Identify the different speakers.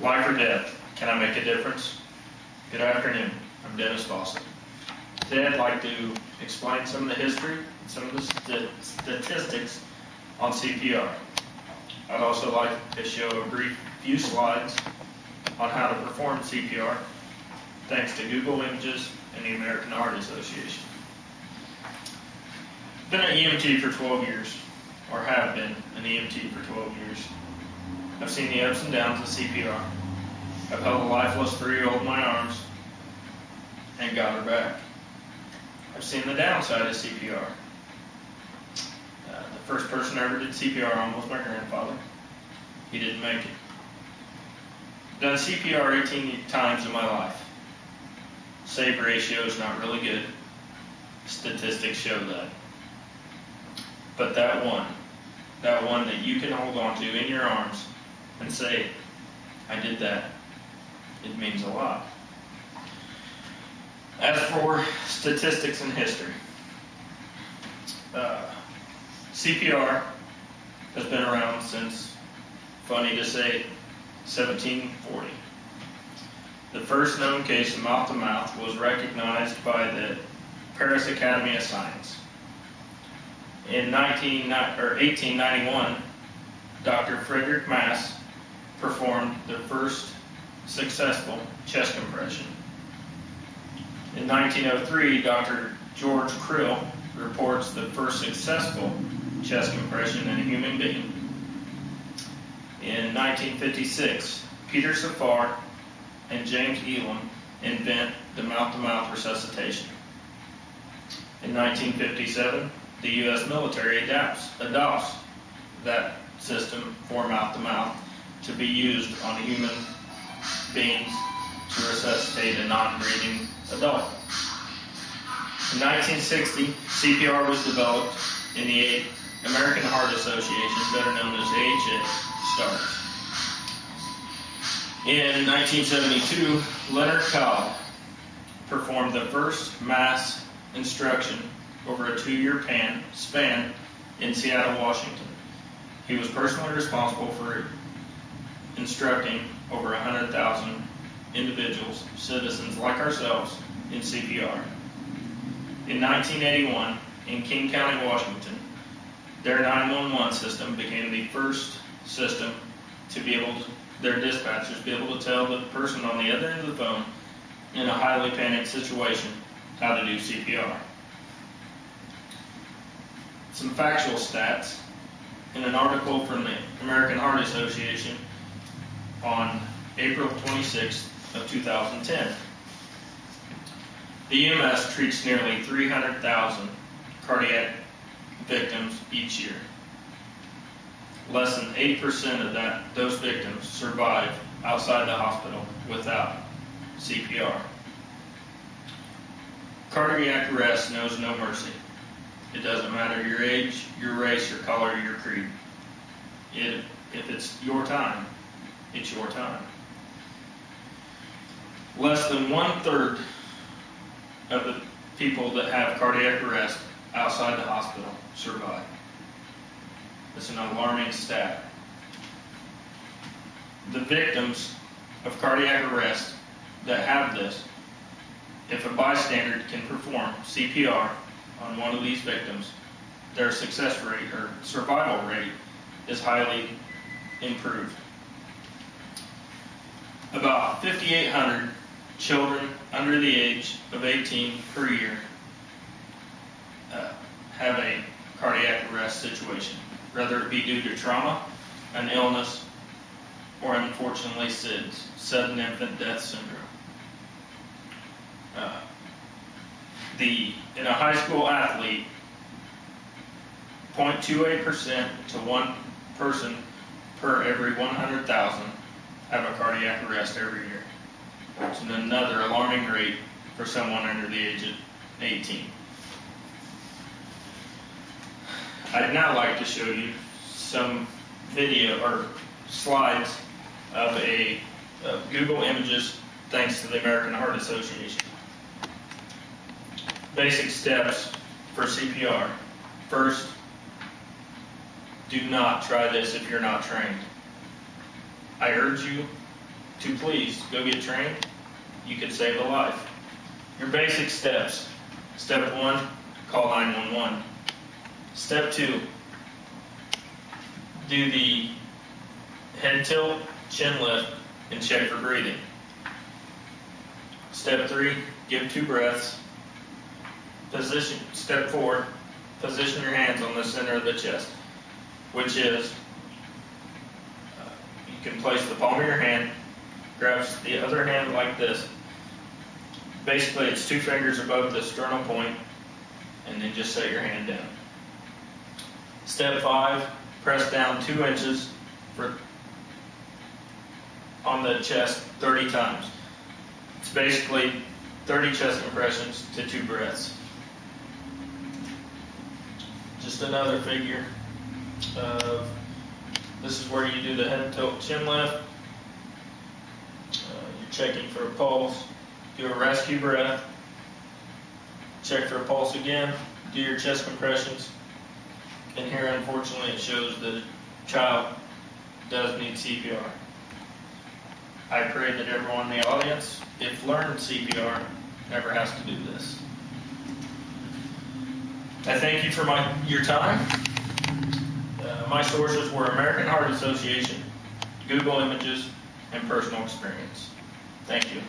Speaker 1: Life or death, can I make a difference? Good afternoon, I'm Dennis Fawcett. Today I'd like to explain some of the history and some of the statistics on CPR. I'd also like to show a brief few slides on how to perform CPR thanks to Google Images and the American Heart Association. I've been an EMT for 12 years, or have been an EMT for 12 years. I've seen the ups and downs of CPR. I've held a lifeless 3-year-old in my arms and got her back. I've seen the downside of CPR. The first person I ever did CPR on was my grandfather. He didn't make it. I've done CPR 18 times in my life. Save ratio is not really good. Statistics show that. But that one that you can hold on to in your arms and say, I did that, it means a lot. As for statistics and history, CPR has been around since, funny to say, 1740. The first known case of mouth-to-mouth was recognized by the Paris Academy of Science. In 1891, Dr. Frederick Mass performed the first successful chest compression. In 1903, Dr. George Krill reports the first successful chest compression in a human being. In 1956, Peter Safar and James Elam invent the mouth-to-mouth resuscitation. In 1957, the U.S. military adopts that system for mouth-to-mouth to be used on human beings to resuscitate a non-breathing adult. In 1960, CPR was developed in the American Heart Association, better known as AHA, starts. In 1972, Leonard Cobb performed the first mass instruction over a 2-year span in Seattle, Washington. He was personally responsible for instructing over 100,000 individuals, citizens like ourselves, in CPR. In 1981, in King County, Washington, their 911 system became the first system to be able to, their dispatchers be able to tell the person on the other end of the phone in a highly panicked situation how to do CPR. Some factual stats in an article from the American Heart Association on April 26th of 2010. The EMS treats nearly 300,000 cardiac victims each year. Less than 8% of those victims survive outside the hospital without CPR. Cardiac arrest knows no mercy. It doesn't matter your age, your race, your color, your creed. If it's your time, it's your time. Less than 1/3 of the people that have cardiac arrest outside the hospital survive. It's an alarming stat. The victims of cardiac arrest that have this, if a bystander can perform CPR on one of these victims, their success rate or survival rate is highly improved. About 5,800 children under the age of 18 per year have a cardiac arrest situation, whether it be due to trauma, an illness, or unfortunately SIDS, sudden infant death syndrome. In a high school athlete, 0.28% to one person per every 100,000 have a cardiac arrest every year. It's another alarming rate for someone under the age of 18. I'd now like to show you some video or slides of Google Images thanks to the American Heart Association. Basic steps for CPR. First, do not try this if you're not trained. I urge you to please go get trained, you could save a life. Your basic steps. Step 1, call 911. Step 2, do the head tilt, chin lift, and check for breathing. Step 3, give 2 breaths. Step 4, position your hands on the center of the chest, which is, you can place the palm of your hand, grab the other hand like this. Basically, it's 2 fingers above the sternal point, and then just set your hand down. Step 5, press down 2 inches on the chest 30 times. It's basically 30 chest compressions to 2 breaths. Just another figure of, this is where you do the head tilt chin lift. You're checking for a pulse. Do a rescue breath. Check for a pulse again. Do your chest compressions. And here, unfortunately, it shows that a child does need CPR. I pray that everyone in the audience, if learned CPR, never has to do this. I thank you for your time. My sources were American Heart Association, Google Images, and personal experience. Thank you.